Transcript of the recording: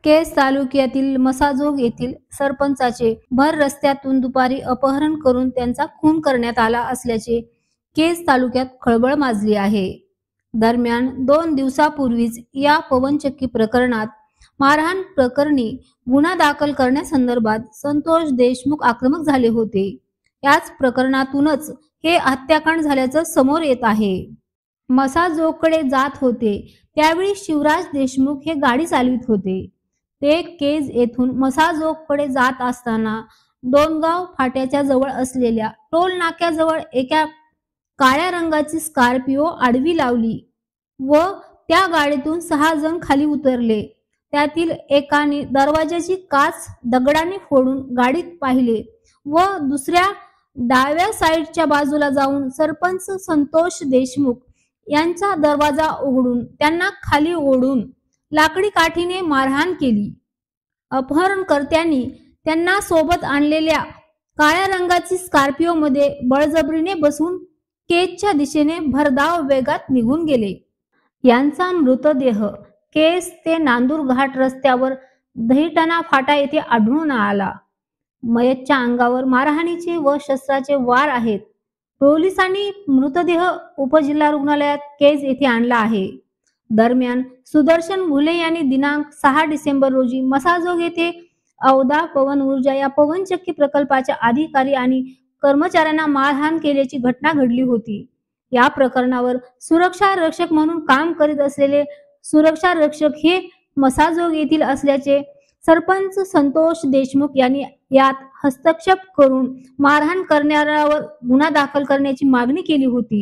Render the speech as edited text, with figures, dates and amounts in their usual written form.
केज तालुक्यातील मसाजोग येथील सरपंचाचे भर रस्त्यातून दुपारी अपहरण करून त्यांचा खून करण्यात आला असल्याचे केज तालुक्यात खळबळ माजली आहे। दरम्यान 2 दिवसापूर्वीच या पवनचक्की प्रकरणात मारहाण प्रकरणी गुन्हा दाखल करण्यासंदर्भात संतोष देशमुख आक्रमक झाले होते। याच प्रकरणातूनच हे हत्याकांड झाल्याचं समोर येत आहे। मसाजोगकडे जात होते त्यावेळी शिवराज देशमुख हे गाडी चालवित होते। ते केज येथून मसाजोगकडे जात असताना डोणगाव फाट्याच्या जवळ असलेल्या टोल नाक्याजवळ एका काळ्या रंगाची स्कॉर्पिओ आडवी लावली व त्या गाडीतून 6 जण खाली उतरले। त्यातील एकाने दरवाजाची काच दगडाने फोडून गाडीत पाहिले व दुसऱ्या डाव्या साईडच्या बाजूला जाऊन सरपंच संतोष देशमुख यांचा दरवाजा उघडून त्यांना खाली ओढून लाकडी काठीने मारहाण केली। अपहरणकर्त्यांनी त्यांना सोबत आणलेल्या काळ्या रंगाची स्कॉर्पिओ मध्ये बळजबरीने बसवून केजच्या दिशेने भरधाव वेगात निघून गेले। यांचा मृतदेह केज ते नांदूर घाट रस्त्यावर दहिटणा फाटा येथे आढळून आला। मयतच्या अंगावर मारहाणीचे व शस्त्राचे वार आहेत। पोलिसांनी मृतदेह उपजिल्हा रुग्णालयात केज येथे आणला आहे। दरम्यान सुदर्शन घुले यांनी दिनांक 6 डिसेंबर रोजी मसाजोग येथे अवधा पवन ऊर्जा या पवनचक्की प्रकल्पाच्या अधिकारी आणि कर्मचाऱ्यांना मारहाण केल्याची घटना घडली होती। या प्रकरणावर सुरक्षा रक्षक म्हणून काम करीत असलेले सुरक्षा रक्षक हे मसाजोग येथील असल्याचे सरपंच संतोष देशमुख यांनी यात हस्तक्षेप करून मारहाण करणाऱ्यावर गुन्हा दाखल करण्याची मागणी केली होती।